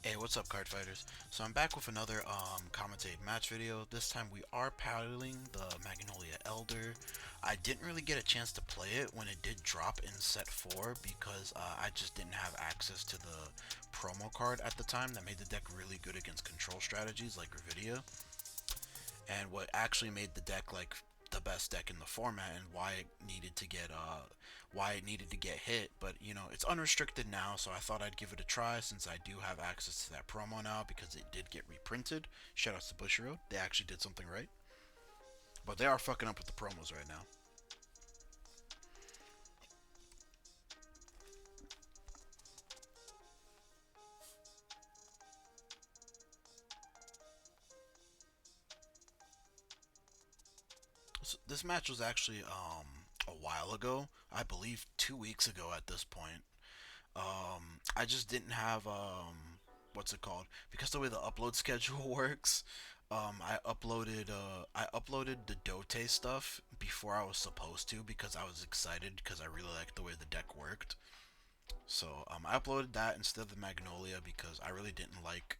Hey, what's up, card fighters? So I'm back with another commentated match video. This time we are piloting the Magnolia Elder. I didn't really get a chance to play it when it did drop in set 4 because I just didn't have access to the promo card at the time that made the deck really good against control strategies like Gravidia. And what actually made the deck like the best deck in the format and why it needed to get hit. But you know, it's unrestricted now, so I thought I'd give it a try since I do have access to that promo now because it did get reprinted. Shout out to Bushiroad, they actually did something right. But they are fucking up with the promos right now. So this match was actually a while ago, I believe 2 weeks ago at this point. I just didn't have what's it called? Because the way the upload schedule works, I uploaded the Dote stuff before I was supposed to because I was excited because I really liked the way the deck worked. So I uploaded that instead of the Magnolia because I really didn't like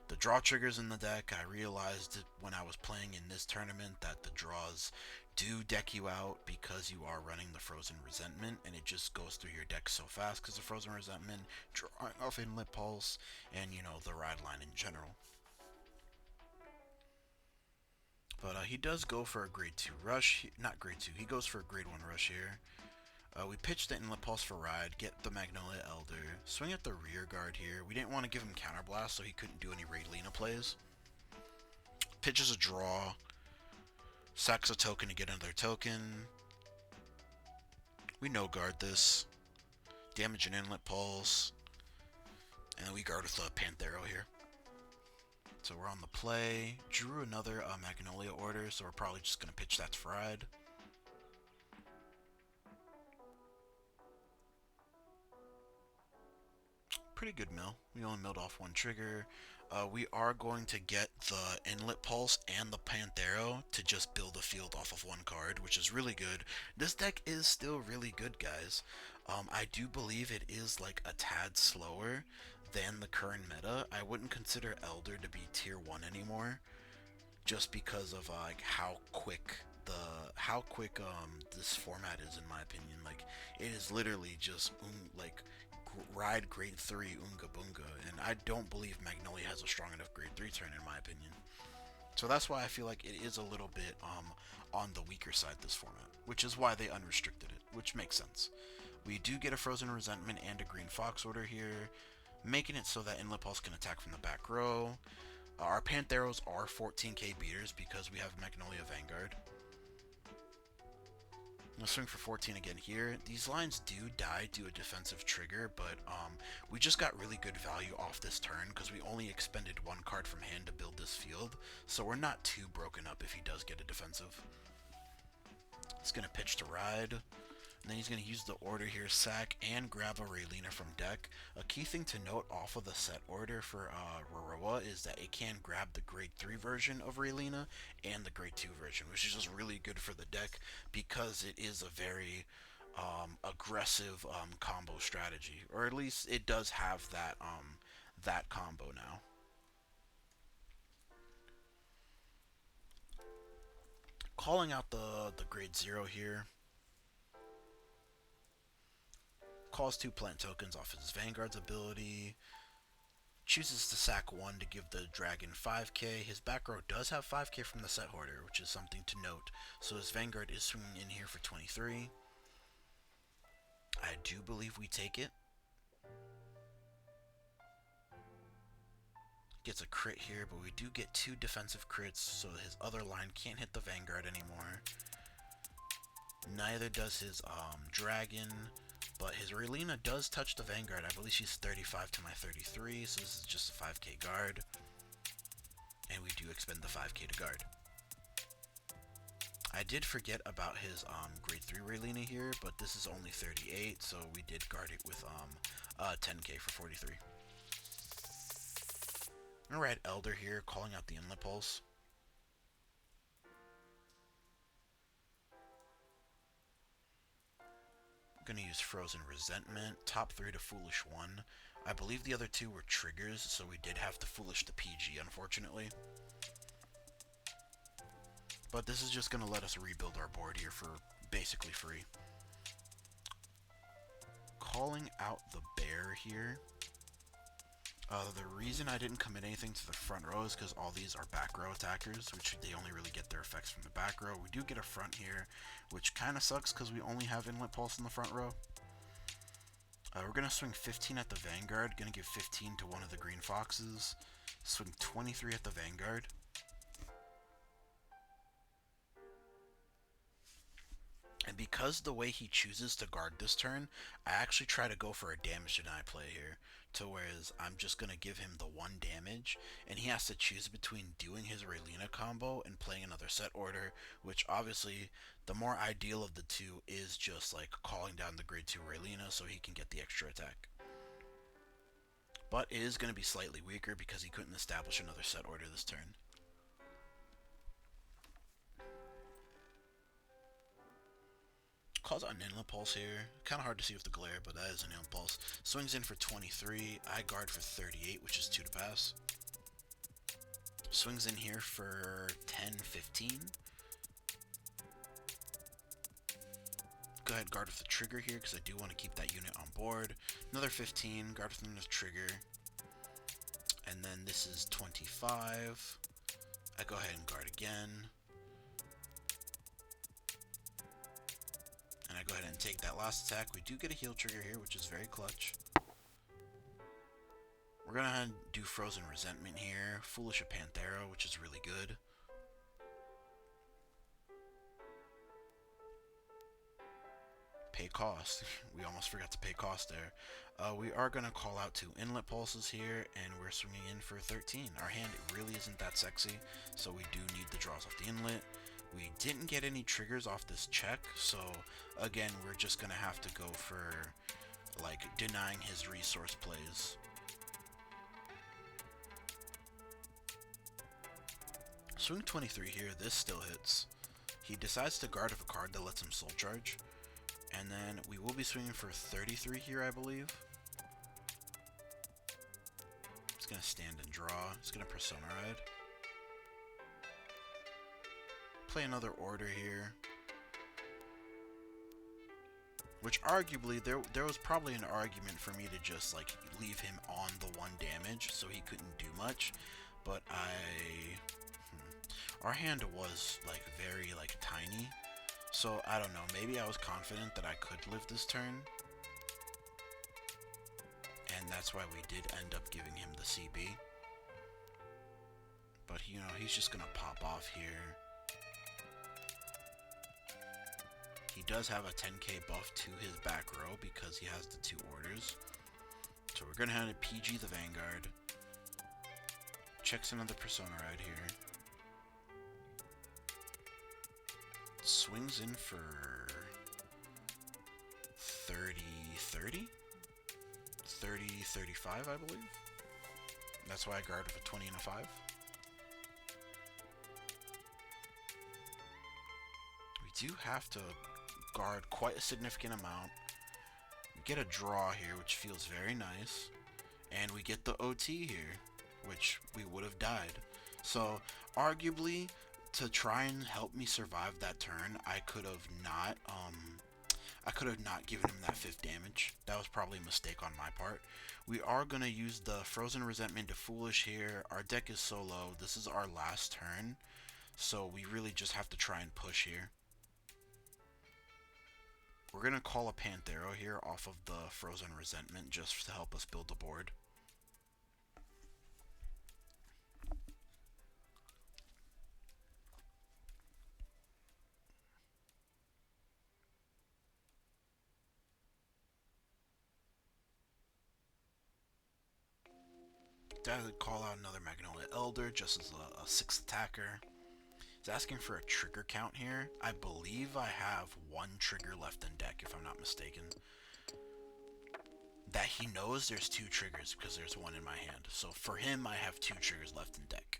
the draw triggers in the deck. I realized when I was playing in this tournament that the draws do deck you out because you are running the Frozen Resentment, and it just goes through your deck so fast because of Frozen Resentment, drawing off Inlet Pulse, and you know, the ride line in general. But he does go for a grade 2 rush. Not grade 2, he goes for a grade 1 rush here. We pitch the Inlet Pulse for ride, get the Magnolia Elder, swing at the rear guard here. We didn't want to give him Counterblast, so he couldn't do any Raylina plays. Pitches a draw, sacks a token to get another token. We no guard this. Damage an Inlet Pulse. And then we guard with a Panthero here. So we're on the play. Drew another Magnolia order, so we're probably just going to pitch that to Fried. Pretty good mill. We only milled off one trigger. We are going to get the Inlet Pulse and the Panthero to just build a field off of one card, which is really good. This deck is still really good, guys. I do believe it is like a tad slower than the current meta. I wouldn't consider Elder to be tier 1 anymore just because of like how quick this format is in my opinion. Like it is literally just like ride grade 3 Unga Bunga, and I don't believe Magnolia has a strong enough grade 3 turn in my opinion. So that's why I feel like it is a little bit on the weaker side this format, which is why they unrestricted it, which makes sense. We do get a Frozen Resentment and a Green Fox order here, making it so that Inlet Pulse can attack from the back row. Our Pantheros are 14k beaters because we have Magnolia Vanguard. I'll swing for 14 again here. These lines do die to a defensive trigger, but we just got really good value off this turn because we only expended one card from hand to build this field, so we're not too broken up if he does get a defensive. He's going to pitch to ride. And then he's going to use the order here, sack, and grab a Raylina from deck. A key thing to note off of the set order for ROROWA is that it can grab the grade 3 version of Raylina and the grade 2 version, which is just really good for the deck because it is a very aggressive combo strategy. Or at least it does have that combo now. Calling out the grade 0 here. Calls 2 plant tokens off his Vanguard's ability. Chooses to sack 1 to give the dragon 5k. His back row does have 5k from the set hoarder, which is something to note. So his Vanguard is swinging in here for 23. I do believe we take it. Gets a crit here, but we do get 2 defensive crits, so his other line can't hit the Vanguard anymore. Neither does his dragon, but his Raylina does touch the Vanguard. I believe she's 35 to my 33, so this is just a 5k guard. And we do expend the 5k to guard. I did forget about his grade 3 Raylina here, but this is only 38, so we did guard it with 10k for 43. Alright, Elder here, calling out the Inlet Pulse. Gonna use Frozen Resentment, top 3 to Foolish 1. I believe the other two were triggers, so we did have to foolish the PG, unfortunately. But this is just going to let us rebuild our board here for basically free. Calling out the bear here. The reason I didn't commit anything to the front row is because all these are back row attackers, which they only really get their effects from the back row. We do get a front here, which kind of sucks because we only have Inlet Pulse in the front row. We're going to swing 15 at the Vanguard, going to give 15 to one of the green foxes, swing 23 at the Vanguard. And because the way he chooses to guard this turn, I actually try to go for a damage deny play here. To whereas I'm just going to give him the 1 damage, and he has to choose between doing his Raylina combo and playing another set order, which obviously the more ideal of the two is just like calling down the grade 2 Raylina so he can get the extra attack. But it is going to be slightly weaker because he couldn't establish another set order this turn. Calls out an Inlet Pulse here. Kind of hard to see with the glare, but that is an Inlet Pulse. Swings in for 23. I guard for 38, which is 2 to pass. Swings in here for 10, 15. Go ahead, guard with the trigger here, because I do want to keep that unit on board. Another 15, guard with another trigger. And then this is 25. I go ahead and guard again. And I go ahead and take that last attack. We do get a heal trigger here, which is very clutch. We're going to do Frozen Resentment here. Foolish a Panthera, which is really good. Pay cost. We almost forgot to pay cost there. We are going to call out 2 Inlet Pulses here, and we're swinging in for 13. Our hand really isn't that sexy, so we do need the draws off the inlet. We didn't get any triggers off this check, so again, we're just going to have to go for like denying his resource plays. Swing 23 here, this still hits. He decides to guard with a card that lets him soul charge. And then we will be swinging for 33 here, I believe. He's going to stand and draw. He's going to Persona Ride. Play another order here. Which arguably, there was probably an argument for me to just like leave him on the 1 damage so he couldn't do much. But our hand was like very like tiny. So, I don't know, maybe I was confident that I could live this turn. And that's why we did end up giving him the CB. But, you know, he's just gonna pop off here. He does have a 10k buff to his back row because he has the 2 orders. So we're gonna have to PG the Vanguard. Checks another Persona Ride here. Swings in for 30, 35, I believe. That's why I guard with a 20 and a 5. We do have to guard quite a significant amount. We get a draw here, which feels very nice. And we get the OT here, which we would have died. So, arguably, to try and help me survive that turn, I could have not given him that 5th damage. That was probably a mistake on my part. We are going to use the Frozen Resentment to Foolish here. Our deck is so low. This is our last turn, so we really just have to try and push here. We're going to call a Panthera here off of the Frozen Resentment just to help us build the board. I would call out another Magnolia Elder just as a 6th attacker. He's asking for a trigger count here. I believe I have 1 trigger left in deck, if I'm not mistaken. That he knows there's 2 triggers because there's 1 in my hand. So for him, I have 2 triggers left in deck.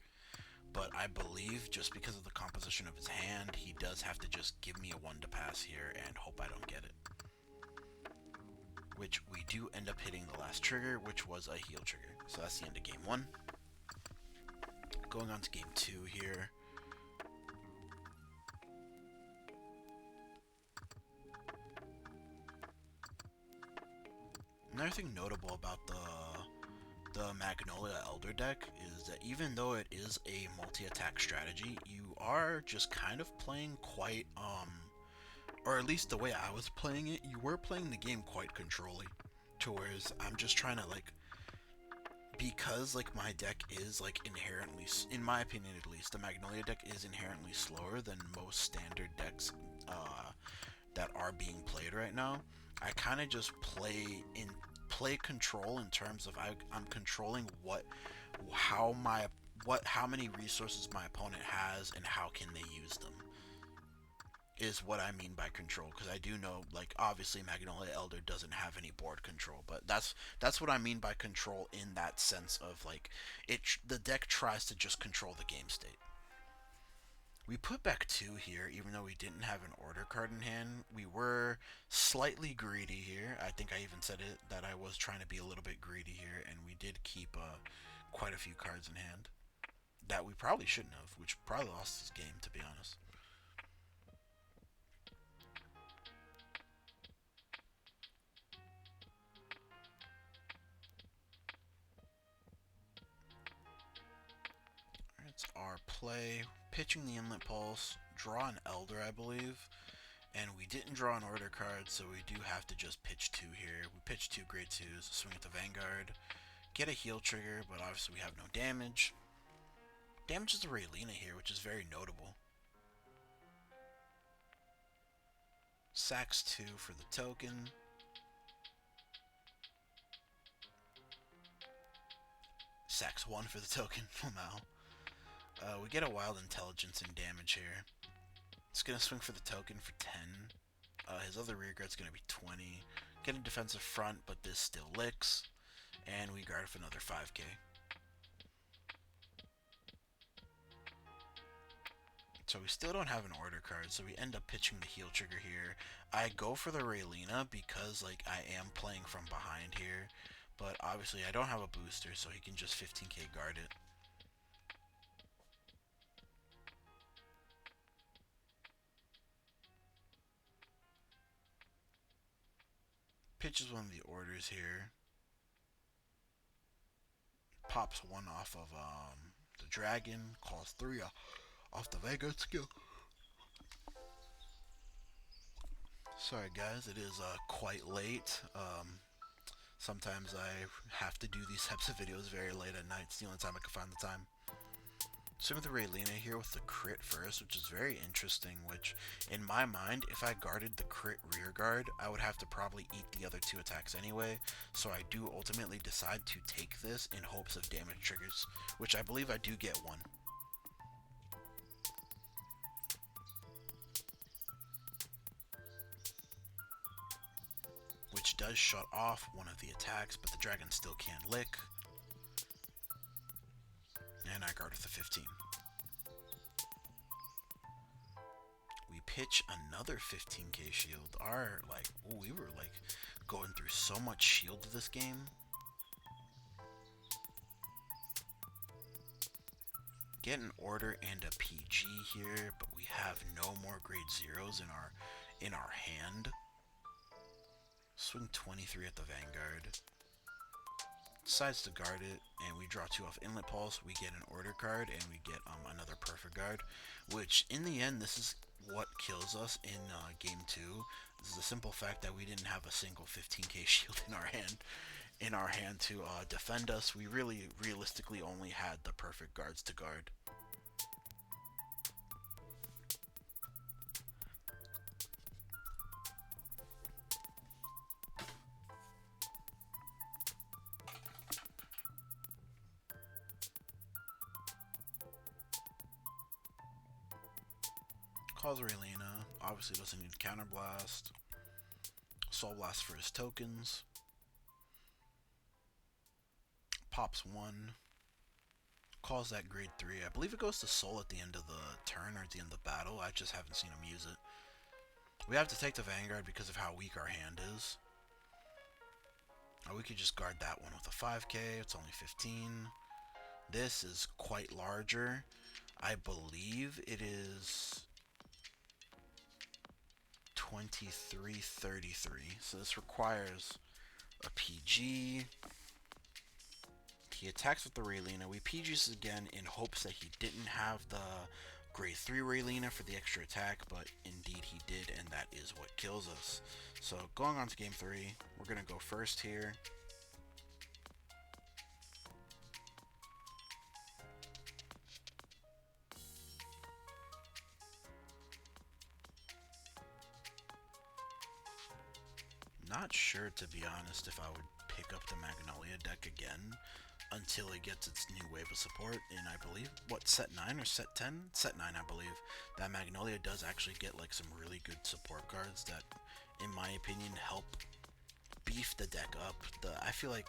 But I believe just because of the composition of his hand, he does have to just give me a 1 to pass here and hope I don't get it. which we do end up hitting the last trigger, which was a heal trigger. So that's the end of game 1. Going on to game 2 here. Another thing notable about the Magnolia Elder deck is that even though it is a multi-attack strategy, you are just kind of playing quite, or at least the way I was playing it, you were playing the game quite controlly. To whereas I'm just trying to, like, because, like, my deck is, like, inherently, in my opinion at least, the Magnolia deck is inherently slower than most standard decks that are being played right now. I kind of just play control in terms of I'm controlling how many resources my opponent has and how can they use them, is what I mean by control. Because I do know, like, obviously Magnolia Elder doesn't have any board control, but that's what I mean by control, in that sense of, like, the deck tries to just control the game state. We put back 2 here, even though we didn't have an order card in hand. We were slightly greedy here. I think I even said it, that I was trying to be a little bit greedy here, and we did keep quite a few cards in hand that we probably shouldn't have, which probably lost this game, to be honest. It's our play. Pitching the Inlet Pulse, draw an Elder, I believe. And we didn't draw an order card, so we do have to just pitch 2 here. We pitch 2 grade 2s, swing at the Vanguard, get a heal trigger, but obviously we have no damage. Damages the Raylina here, which is very notable. Sacks 2 for the token. Sacks 1 for the token. Wow. We get a Wild Intelligence and damage here. It's going to swing for the token for 10. His other rear guard's going to be 20. Get a defensive front, but this still licks. And we guard for another 5k. So we still don't have an order card, so we end up pitching the heal trigger here. I go for the Raylina because, like, I am playing from behind here. But obviously I don't have a booster, so he can just 15k guard it. Pitches one of the orders here. Pops 1 off of the dragon. Calls 3 off the Vanguard skill. Sorry guys, it is quite late. Sometimes I have to do these types of videos very late at night. It's the only time I can find the time. Swing with the Raylina here with the crit first, which is very interesting, which, in my mind, if I guarded the crit rear guard, I would have to probably eat the other 2 attacks anyway, so I do ultimately decide to take this in hopes of damage triggers, which I believe I do get 1. Which does shut off one of the attacks, but the dragon still can't lick. And I guard with the 15. We pitch another 15k shield. We were, like, going through so much shield this game. Get an order and a PG here, but we have no more grade 0s in our hand. Swing 23 at the Vanguard. Decides to guard it, and we draw 2 off Inlet Pulse. We get an order card, and we get another perfect guard, which in the end, this is what kills us in game 2. This is the simple fact that we didn't have a single 15k shield in our hand to defend us. We really realistically only had the perfect guards to guard. Calls Raylina, obviously doesn't need Counter Blast. Soul Blast for his tokens. Pops 1. Calls that grade 3. I believe it goes to Soul at the end of the turn or at the end of the battle. I just haven't seen him use it. We have to take the Vanguard because of how weak our hand is. Oh, we could just guard that one with a 5k. It's only 15. This is quite larger. I believe it is 2333. So this requires a PG. He attacks with the Raylina. We PGs again in hopes that he didn't have the grade 3 Raylina for the extra attack, but indeed he did, and that is what kills us. So going on to game 3, we're going to go first here. Not sure, to be honest, if I would pick up the Magnolia deck again until it gets its new wave of support in, I believe, what, set 9 or set 10? Set 9, I believe. That Magnolia does actually get like some really good support cards that, in my opinion, help beef the deck up. I feel like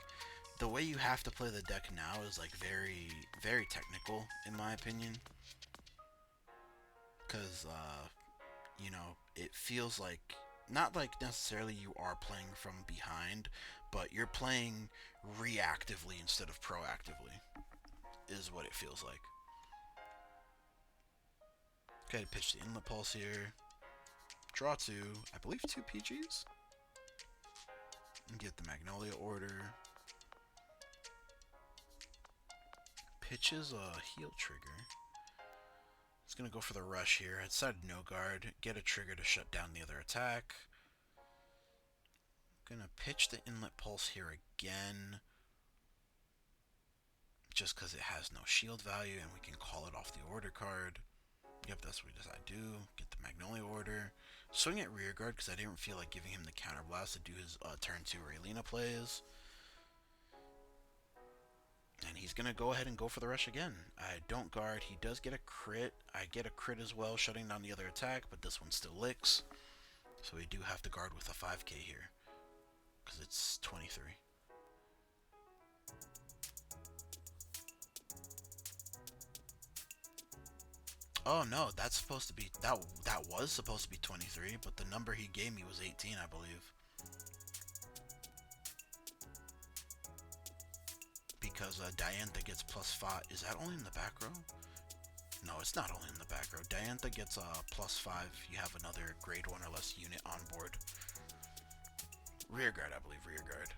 the way you have to play the deck now is like very, very technical, in my opinion. Because, you know, it feels like, not like necessarily you are playing from behind, but you're playing reactively instead of proactively, is what it feels like. Okay, pitch the Inlet Pulse here. Draw 2, I believe 2 PGs. And get the Magnolia order. Pitches a heal trigger. It's going to go for the rush here. I decided no guard. Get a trigger to shut down the other attack. I'm going to pitch the Inlet Pulse here again. Just because it has no shield value and we can call it off the order card. Yep, that's what we decide to do. Get the Magnolia order. Swing at rear guard because I didn't feel like giving him the counterblast to do his turn 2 Raylina plays. And he's going to go ahead and go for the rush again. I don't guard. He does get a crit. I get a crit as well, shutting down the other attack, but this one still licks. So we do have to guard with a 5k here, because it's 23. Oh no, that's supposed to be, that was supposed to be 23, but the number he gave me was 18, I believe. Because Diantha gets +5. Is that only in the back row? No, it's not only in the back row. Diantha gets +5 if you have another grade 1 or less unit on board. Rear guard, I believe, rear guard.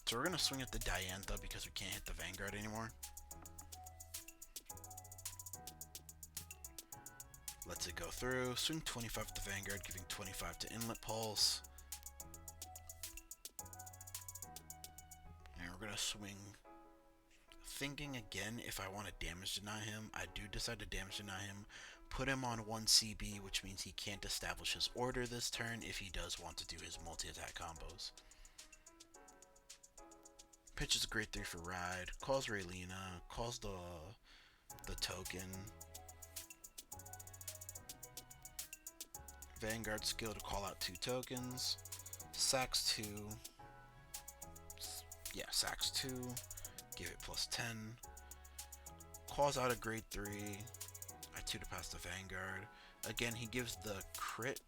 So we're going to swing at the Diantha because we can't hit the Vanguard anymore. Lets it go through. Swing 25 at the Vanguard, giving 25 to Inlet Pulse. And we're going to swing, thinking again if I want to damage deny him. I do decide to damage deny him. Put him on 1 CB, which means he can't establish his order this turn if he does want to do his multi-attack combos. Pitches a grade 3 for Ride. Calls Raylina. Calls the token. Vanguard skill to call out 2 tokens. Sacks 2. Yeah, sacks 2. Give it +10. Calls out a grade 3. I 2 to pass the Vanguard. Again, he gives the crit.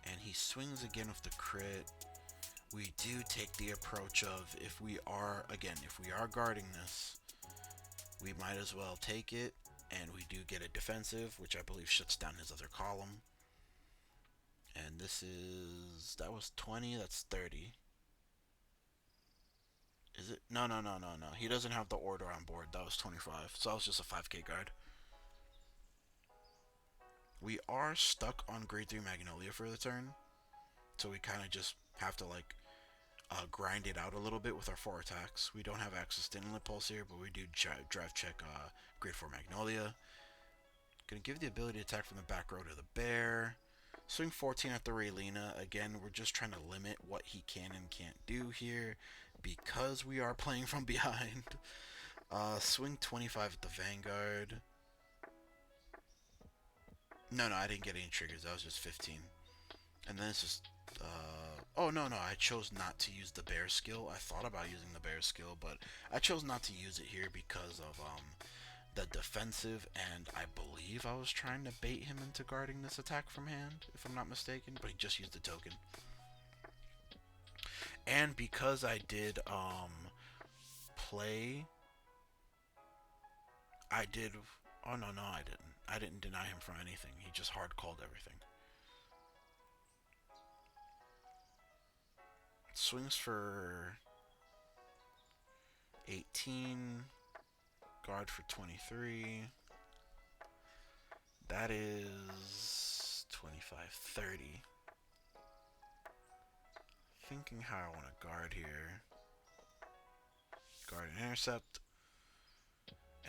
And he swings again with the crit. We do take the approach of, if we are guarding this, we might as well take it. And we do get a defensive, which I believe shuts down his other column. And this is, that was 20, that's 30. Is it? No. He doesn't have the order on board. That was 25. So that was just a 5k guard. We are stuck on grade 3 Magnolia for the turn. So we kind of just have to like grind it out a little bit with our 4 attacks. We don't have access to Inlet Pulse here, but we do drive check grade 4 Magnolia. Gonna give the ability to attack from the back row to the bear. Swing 14 at the Raylina. Again, we're just trying to limit what he can and can't do here because we are playing from behind. Swing 25 at the Vanguard. No, I didn't get any triggers. That was just 15. And then it's just... oh, no, I chose not to use the bear skill. I thought about using the bear skill, but I chose not to use it here because of the defensive, and I believe I was trying to bait him into guarding this attack from hand, if I'm not mistaken, but he just used the token. And because I did play, I did. Oh no, no, I didn't. I didn't deny him from anything. He just hard called everything. Swings for 18, guard for 23. That is 25, 30. Thinking how I want to guard here. Guard and intercept.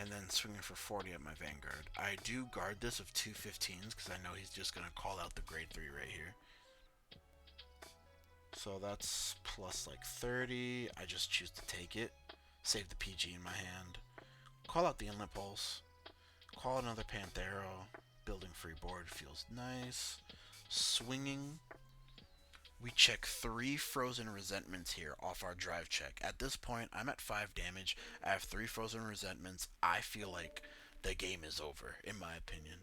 And then swinging for 40 at my Vanguard. I do guard this of 215s because I know he's just going to call out the grade 3 right here. So that's plus like 30. I just choose to take it. Save the PG in my hand. Call out the Inlet Pulse. Call another Panthero. Building free board feels nice. Swinging. We check 3 Frozen Resentments here off our drive check. At this point, I'm at 5 damage. I have 3 Frozen Resentments. I feel like the game is over, in my opinion.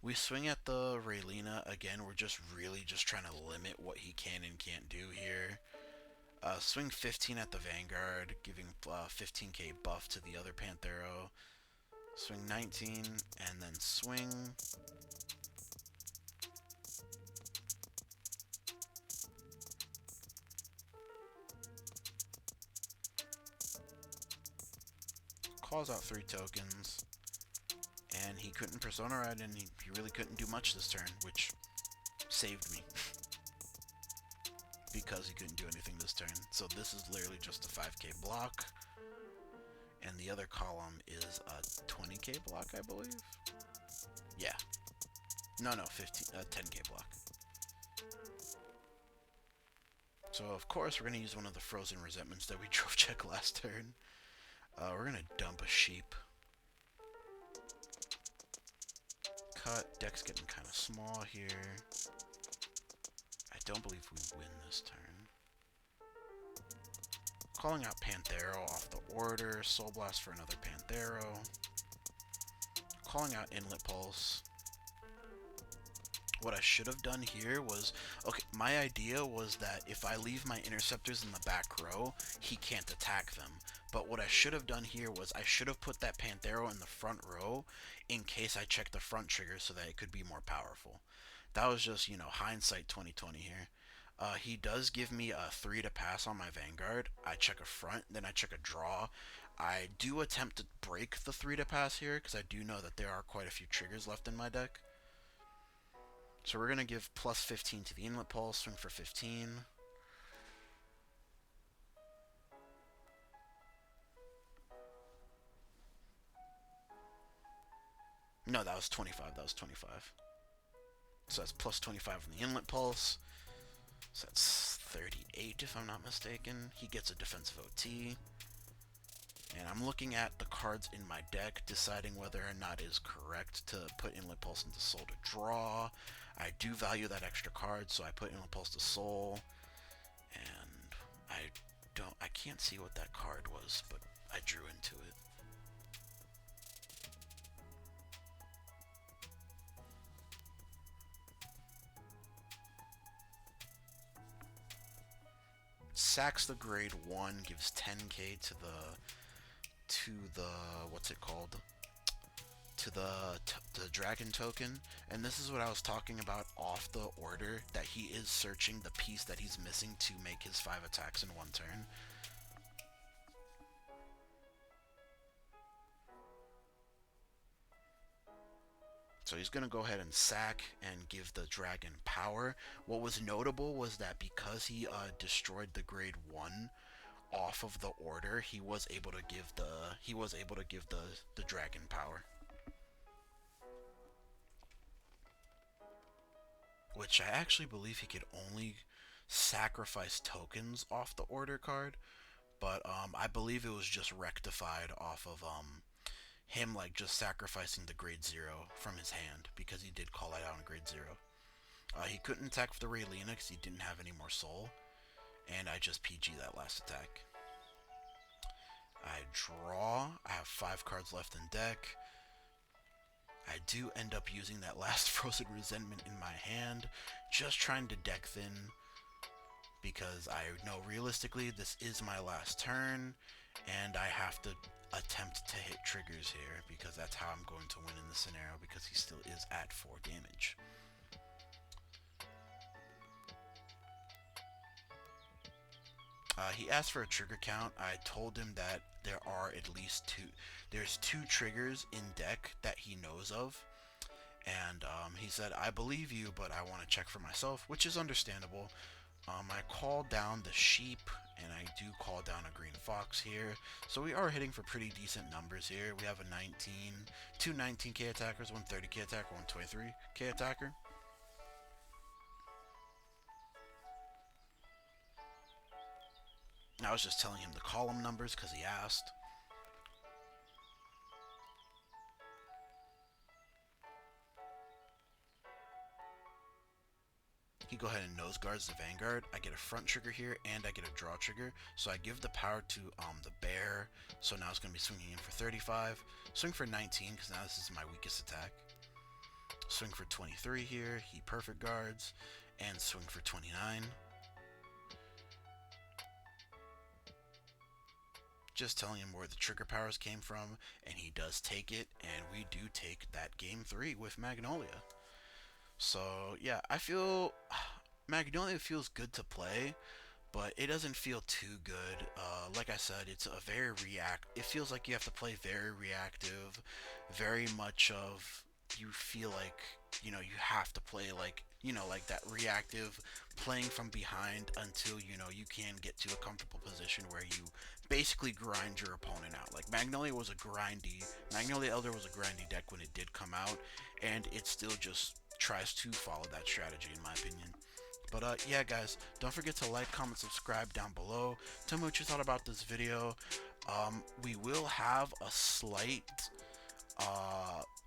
We swing at the Raylina. Again, we're just really just trying to limit what he can and can't do here. Swing 15 at the Vanguard, giving 15k buff to the other Panthero. Swing 19, and then swing. Calls out 3 tokens. And he couldn't Persona Ride, and he really couldn't do much this turn, which saved me. Because he couldn't do anything this turn. So this is literally just a 5k block. And the other column is a 20k block, I believe? Yeah. No, 10k block. So of course we're going to use one of the Frozen Resentments that we drove check last turn. We're going to dump a sheep. Cut. Deck's getting kind of small here. I don't believe we win this turn. Calling out Panthero off the order. Soul Blast for another Panthero. Calling out Inlet Pulse. What I should have done here was... Okay, my idea was that if I leave my Interceptors in the back row, he can't attack them. But what I should have done here was I should have put that Panthero in the front row in case I checked the front trigger so that it could be more powerful. That was just, you know, hindsight 2020 here. He does give me a 3 to pass on my Vanguard. I check a front, then I check a draw. I do attempt to break the 3 to pass here because I do know that there are quite a few triggers left in my deck. So we're going to give plus 15 to the Inlet Pulse, swing for 15. No, that was 25. That was 25. So that's plus 25 on the Inlet Pulse. So that's 38 if I'm not mistaken. He gets a defensive OT. And I'm looking at the cards in my deck, deciding whether or not it is correct to put Inlet Pulse into Soul to draw. I do value that extra card, so I put Inlet Pulse to Soul. And I can't see what that card was, but I drew into it. Sacks the grade 1, gives 10k to the what's it called? To the dragon token. And this is what I was talking about off the order, that he is searching the piece that he's missing to make his 5 attacks in 1 turn. So he's going to go ahead and sack and give the dragon power. What was notable was that because he destroyed the grade 1 off of the order, he was able to give the dragon power. Which I actually believe he could only sacrifice tokens off the order card, but I believe it was just rectified off of him like just sacrificing the grade 0 from his hand, because he did call it out on grade 0. He couldn't attack for the Raylina because he didn't have any more soul, and I just PG that last attack. I draw. I have 5 cards left in deck. I do end up using that last Frozen Resentment in my hand, just trying to deck thin, because I know realistically this is my last turn, and I have to attempt to hit triggers here because that's how I'm going to win in the scenario, because he still is at 4 damage. He asked for a trigger count. I told him that there are at least there's 2 triggers in deck that he knows of. And he said, I believe you, but I want to check for myself, which is understandable. I called down the sheep, and I do call down a green fox here. So we are hitting for pretty decent numbers here. We have a 19, 2 19k attackers, 1 30k attacker, 1 23k attacker. I was just telling him the column numbers because he asked. He go ahead and nose guards the Vanguard. I get a front trigger here, and I get a draw trigger. So I give the power to the bear. So now it's going to be swinging in for 35. Swing for 19, because now this is my weakest attack. Swing for 23 here. He perfect guards. And swing for 29. Just telling him where the trigger powers came from, and he does take it, and we do take that game 3 with Magnolia. So yeah, I feel Magnolia feels good to play, but it doesn't feel too good. Like I said, it's a very it feels like you have to play very reactive, very much of, you feel like, you know, you have to play like, you know, like that reactive, playing from behind until, you know, you can get to a comfortable position where you basically grind your opponent out. Like Magnolia Elder was a grindy deck when it did come out, and it still just tries to follow that strategy, in my opinion. But yeah, guys, don't forget to like, comment, subscribe down below. Tell me what you thought about this video. We will have a slight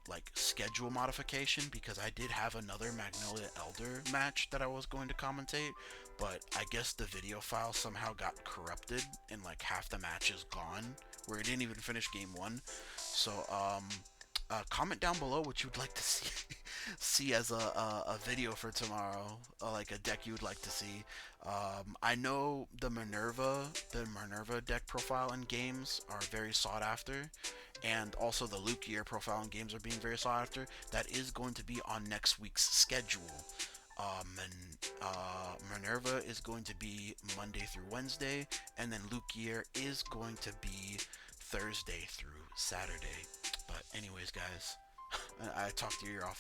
like schedule modification, because I did have another Magnolia Elder match that I was going to commentate, but I guess the video file somehow got corrupted and like half the match is gone, where it didn't even finish game 1. So comment down below what you'd like to see as a video for tomorrow, like a deck you would like to see. I know the Minerva deck profile in games are very sought after, and also the Lukier profile in games are being very sought after. That is going to be on next week's schedule. Minerva is going to be Monday through Wednesday, and then Lukier is going to be Thursday through Saturday. But anyways, guys, I talk to you often.